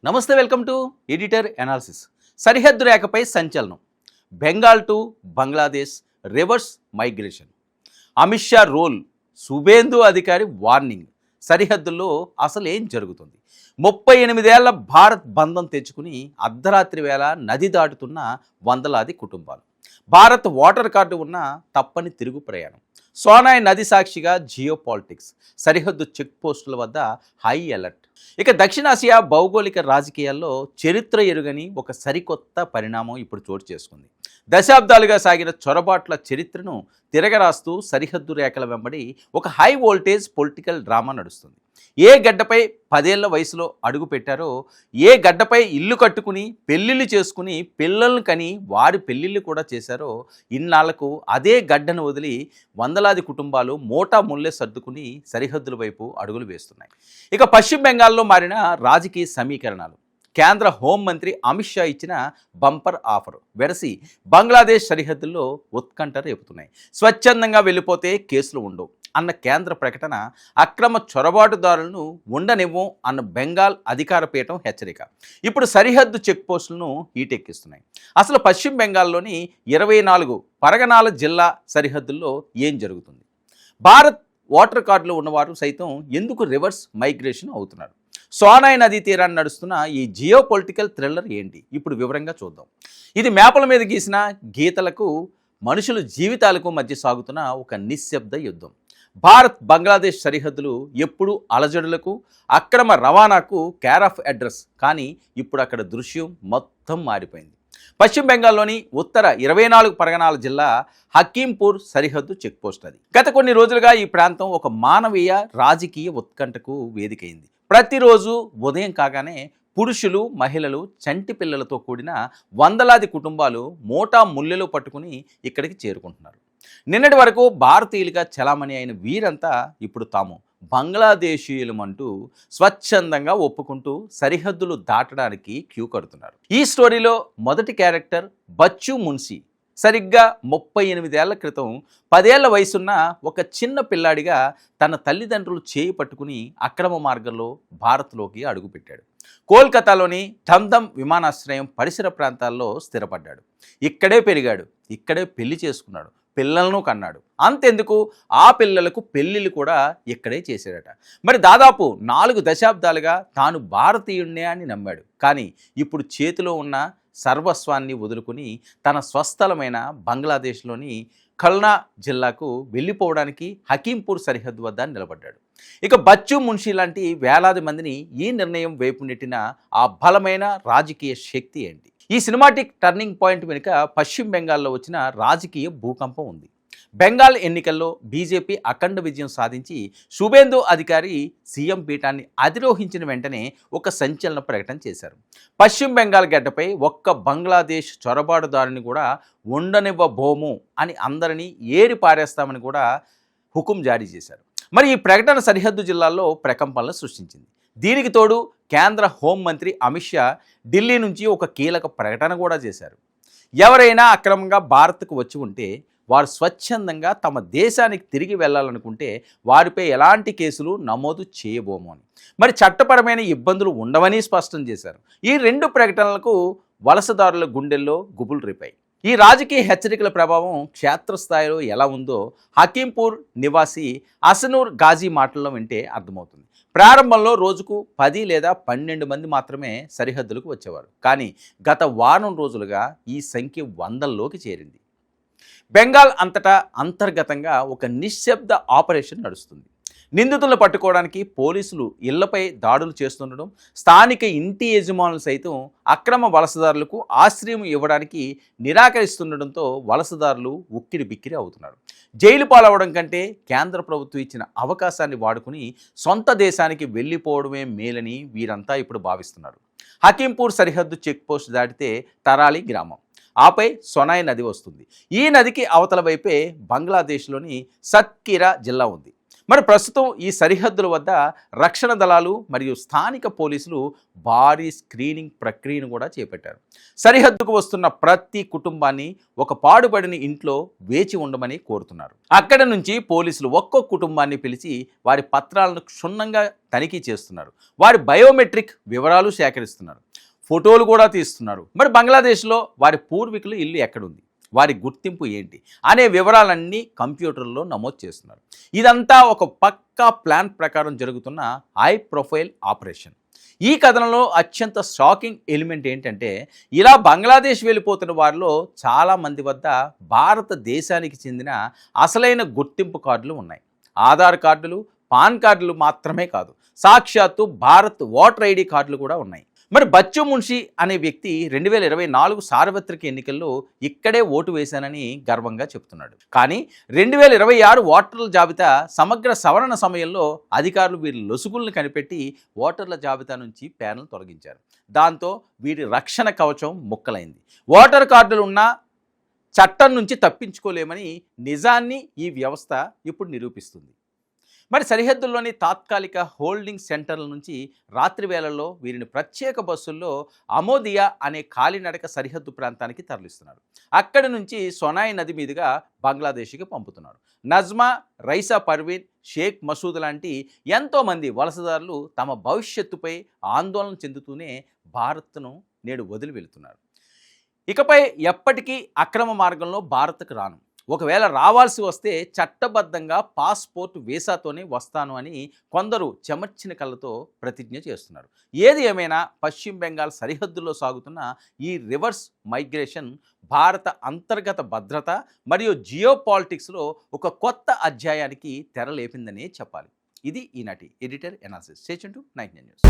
నమస్తే, welcome to editor analysis. సరిహద్దు రేఖపై సంచలనం. Bengal to Bangladesh reverse migration. Amit Shah role, Suvendu Adhikari warning. సరిహద్దుల్లో అసలు ఏం జరుగుతుంది? 38 ఏళ్ల భారత్ బంధం తెచ్చుకుని అర్ధరాత్రి వేళ నది దాటుతున్న వందలాది కుటుంబాలు. భారత్ ఓటర్ కార్డు ఉన్న తప్పని తిరుగు ప్రయాణం. సోనాయ్ నది సాక్షిగా జియో పాలిటిక్స్. సరిహద్దు చెక్ పోస్టుల వద్ద హై అలర్ట్. ఇక దక్షిణాసియా భౌగోళిక రాజకీయాల్లో చరిత్ర ఎరుగని ఒక సరికొత్త పరిణామం ఇప్పుడు చోటు చేసుకుంది. దశాబ్దాలుగా సాగిన చొరబాట్ల చరిత్రను తిరగరాస్తూ సరిహద్దు రేఖల వెంబడి ఒక హై వోల్టేజ్ పొలిటికల్ డ్రామా నడుస్తుంది. ఏ గడ్డపై 10 ఏళ్ల వయసులో అడుగు పెట్టారో, ఏ గడ్డపై ఇల్లు కట్టుకుని పెళ్ళిళ్ళు చేసుకుని పిల్లలను కని వారి పెళ్ళిళ్ళు కూడా చేశారో, ఇన్నాళ్లకు అదే గడ్డను వదిలి వందలాది కుటుంబాలు మోటా ముల్లె సర్దుకుని సరిహద్దుల వైపు అడుగులు వేస్తున్నాయి. ఇక పశ్చిమ బెంగాల్లో మారిన రాజకీయ సమీకరణాలు. కేంద్ర హోంమంత్రి అమిత్ షా ఇచ్చిన బంపర్ ఆఫర్ వెరసి బంగ్లాదేశ్ సరిహద్దుల్లో ఉత్కంఠ రేపుతున్నాయి. స్వచ్ఛందంగా వెళ్ళిపోతే కేసులు ఉండవు అన్న కేంద్ర ప్రకటన, అక్రమ చొరబాటుదారులను ఉండనివ్వం అన్న బెంగాల్ అధికార పీఠం హెచ్చరిక ఇప్పుడు సరిహద్దు చెక్ పోస్టులను హీటెక్కిస్తున్నాయి. అసలు పశ్చిమ బెంగాల్లోని 24 పరగనాల జిల్లా సరిహద్దుల్లో ఏం జరుగుతుంది? భారత్ ఓటర్ కార్డులు ఉన్నవారు సైతం ఎందుకు రివర్స్ మైగ్రేషన్ అవుతున్నారు? సోనాయ్ నదీ తీరాన్ని నడుస్తున్న ఈ జియో పొలిటికల్ థ్రిల్లర్ ఏంటి? ఇప్పుడు వివరంగా చూద్దాం. ఇది మేపల మీద గీసిన గీతలకు, మనుషుల జీవితాలకు మధ్య సాగుతున్న ఒక నిశ్శబ్ద యుద్ధం. భారత్ బంగ్లాదేశ్ సరిహద్దులు ఎప్పుడు అలజడులకు, అక్రమ రవాణాకు కేర్ ఆఫ్ అడ్రస్. కానీ ఇప్పుడు అక్కడ దృశ్యం మొత్తం మారిపోయింది. పశ్చిమ బెంగాల్లోని ఉత్తర 24 పరగనాల జిల్లా హకీంపూర్ సరిహద్దు చెక్పోస్ట్ అది. గత కొన్ని రోజులుగా ఈ ప్రాంతం ఒక మానవీయ రాజకీయ ఉత్కంఠకు వేదికైంది. ప్రతిరోజు ఉదయం కాగానే పురుషులు, మహిళలు, చంటి పిల్లలతో కూడిన వందలాది కుటుంబాలు మోటా ముల్లెలు పట్టుకుని ఇక్కడికి చేరుకుంటున్నారు. నిన్నటి వరకు భారతీయులుగా చలామణి అయిన వీరంతా ఇప్పుడు తాము బంగ్లాదేశీయులమంటూ స్వచ్ఛందంగా ఒప్పుకుంటూ సరిహద్దులు దాటడానికి క్యూ కడుతున్నారు. ఈ స్టోరీలో మొదటి క్యారెక్టర్ బచ్చు మున్షి. సరిగ్గా 38 ఏళ్ల క్రితం 10 ఏళ్ల వయసున్న ఒక చిన్న పిల్లాడిగా తన తల్లిదండ్రులు చేయి పట్టుకుని అక్రమ మార్గంలో భారత్లోకి అడుగుపెట్టాడు. కోల్కతాలోని ధమ్ధమ్ విమానాశ్రయం పరిసర ప్రాంతాల్లో స్థిరపడ్డాడు. ఇక్కడే పెరిగాడు, ఇక్కడే పెళ్లి చేసుకున్నాడు, పిల్లలను కన్నాడు. అంతెందుకు, ఆ పిల్లలకు పెళ్ళిళ్ళు కూడా ఇక్కడే చేశాడట. మరి దాదాపు 4 దశాబ్దాలుగా తాను భారతీయుణ్ణే అని నమ్మాడు. కానీ ఇప్పుడు చేతిలో ఉన్న సర్వస్వాన్ని వదులుకుని తన స్వస్థలమైన బంగ్లాదేశ్లోని ఖల్నా జిల్లాకు వెళ్ళిపోవడానికి హకీంపూర్ సరిహద్దు వద్ద నిలబడ్డాడు. ఇక బచ్చు మున్షి లాంటి వేలాది మందిని ఈ నిర్ణయం వైపు నెట్టిన ఆ బలమైన రాజకీయ శక్తి ఏంటి? ఈ సినిమాటిక్ టర్నింగ్ పాయింట్ వెనుక పశ్చిమ బెంగాల్లో వచ్చిన రాజకీయ భూకంపం ఉంది. బెంగాల్ ఎన్నికల్లో బీజేపీ అఖండ విజయం సాధించి శుభేందు అధికారి సీఎం పీఠాన్ని అధిరోహించిన వెంటనే ఒక సంచలన ప్రకటన చేశారు. పశ్చిమ బెంగాల్ గడ్డపై ఒక్క బంగ్లాదేశ్ చొరబాటుదారుని కూడా ఉండనివ్వబోము అని, అందరినీ ఏరి పారేస్తామని కూడా హుకుం జారీ చేశారు. మరి ఈ ప్రకటన సరిహద్దు జిల్లాల్లో ప్రకంపనలు సృష్టించింది. దీనికి తోడు కేంద్ర హోంమంత్రి అమిత్ షా ఢిల్లీ నుంచి ఒక కీలక ప్రకటన కూడా చేశారు. ఎవరైనా అక్రమంగా భారత్కు వచ్చి ఉంటే, వారు స్వచ్ఛందంగా తమ దేశానికి తిరిగి వెళ్ళాలనుకుంటే వారిపై ఎలాంటి కేసులు నమోదు చేయబోము అని, మరి చట్టపరమైన ఇబ్బందులు ఉండవని స్పష్టం చేశారు. ఈ 2 ప్రకటనలకు వలసదారుల గుండెల్లో గుబులు రేపాయి. ఈ రాజకీయ హెచ్చరికల ప్రభావం క్షేత్రస్థాయిలో ఎలా ఉందో హకీంపూర్ నివాసి అసనూర్ గాజీ మాటల్లో వింటే అర్థమవుతుంది. ప్రారంభంలో రోజుకు 10 లేదా 12 మంది మాత్రమే సరిహద్దులకు వచ్చేవారు. కానీ గత వారం రోజులుగా ఈ సంఖ్య వందల్లోకి చేరింది. బెంగాల్ అంతటా అంతర్గతంగా ఒక నిశ్శబ్ద ఆపరేషన్ నడుస్తుంది. నిందితులను పట్టుకోవడానికి పోలీసులు ఇళ్లపై దాడులు చేస్తుండడం, స్థానిక ఇంటి యజమానులు సైతం అక్రమ వలసదారులకు ఆశ్రయం ఇవ్వడానికి నిరాకరిస్తుండడంతో వలసదారులు ఉక్కిరి బిక్కిరి అవుతున్నారు. జైలు పాలవడం కంటే కేంద్ర ప్రభుత్వం ఇచ్చిన అవకాశాన్ని వాడుకుని సొంత దేశానికి వెళ్ళిపోవడమే మేలని వీరంతా ఇప్పుడు భావిస్తున్నారు. హకీంపూర్ సరిహద్దు చెక్పోస్ట్ దాటితే తరాలి గ్రామం, ఆపై సోనాయ్ నది వస్తుంది. ఈ నదికి అవతల వైపే బంగ్లాదేశ్లోని సత్కీరా జిల్లా ఉంది. మరి ప్రస్తుతం ఈ సరిహద్దుల వద్ద రక్షణ దళాలు మరియు స్థానిక పోలీసులు భారీ స్క్రీనింగ్ ప్రక్రియను కూడా చేపట్టారు. సరిహద్దుకు వస్తున్న ప్రతి కుటుంబాన్ని ఒక పాడుపడిన ఇంట్లో వేచి ఉండమని కోరుతున్నారు. అక్కడ నుంచి పోలీసులు ఒక్కొక్క కుటుంబాన్ని పిలిచి వారి పత్రాలను క్షుణ్ణంగా తనిఖీ చేస్తున్నారు. వారి బయోమెట్రిక్ వివరాలు సేకరిస్తున్నారు. ఫోటోలు కూడా తీస్తున్నారు. మరి బంగ్లాదేశ్లో వారి పూర్వీకుల ఇల్లు ఎక్కడుంది, వారి గుర్తింపు ఏంటి అనే వివరాలన్నీ కంప్యూటర్లో నమోదు చేస్తున్నారు. ఇదంతా ఒక పక్కా ప్లాన్ ప్రకారం జరుగుతున్న హై ప్రొఫైల్ ఆపరేషన్. ఈ కథనంలో అత్యంత షాకింగ్ ఎలిమెంట్ ఏంటంటే, ఇలా బంగ్లాదేశ్ వెళ్ళిపోతున్న వారిలో చాలామంది వద్ద భారతదేశానికి చెందిన అసలైన గుర్తింపు కార్డులు ఉన్నాయి. ఆధార్ కార్డులు, పాన్ కార్డులు మాత్రమే కాదు, సాక్షాత్తు భారత్ ఓటర్ ఐడి కార్డులు కూడా ఉన్నాయి. మరి బచ్చు మున్షి అనే వ్యక్తి 2024 సార్వత్రిక ఎన్నికల్లో ఇక్కడే ఓటు వేశానని గర్వంగా చెప్తున్నాడు. కానీ 2026 ఓటర్ల జాబితా సమగ్ర సవరణ సమయంలో అధికారులు వీరి లొసుగులను కనిపెట్టి ఓటర్ల జాబితా నుంచి పేర్లను తొలగించారు. దాంతో వీరి రక్షణ కవచం ముక్కలైంది. ఓటర్ కార్డులు ఉన్న చట్టం నుంచి తప్పించుకోలేమని నిజాన్ని ఈ వ్యవస్థ ఇప్పుడు నిరూపిస్తుంది. మరి సరిహద్దుల్లోని తాత్కాలిక హోల్డింగ్ సెంటర్ల నుంచి రాత్రి వేళల్లో వీరిని ప్రత్యేక బస్సుల్లో అమోదియా అనే కాలినడక సరిహద్దు ప్రాంతానికి తరలిస్తున్నారు. అక్కడి నుంచి సొనాయి నది మీదుగా బంగ్లాదేశ్కి పంపుతున్నారు. నజ్మా, రైసా పర్వీన్, షేక్ మసూద్ లాంటి ఎంతోమంది వలసదారులు తమ భవిష్యత్తుపై ఆందోళన చెందుతూనే భారత్ను నేడు వదిలి వెళుతున్నారు. ఇకపై ఎప్పటికీ అక్రమ మార్గంలో భారత్కు రాను, ఒకవేళ రావాల్సి వస్తే చట్టబద్ధంగా పాస్పోర్ట్ వీసాతోనే వస్తాను అని కొందరు చెమర్చిన కళ్ళతో ప్రతిజ్ఞ చేస్తున్నారు. ఏది ఏమైనా పశ్చిమ బెంగాల్ సరిహద్దుల్లో సాగుతున్న ఈ రివర్స్ మైగ్రేషన్ భారత అంతర్గత భద్రత మరియు జియో పాలిటిక్స్లో ఒక కొత్త అధ్యాయానికి తెరలేపిందనే చెప్పాలి. ఇది ఈనాటి editor analysis. Stay tuned to 99 news.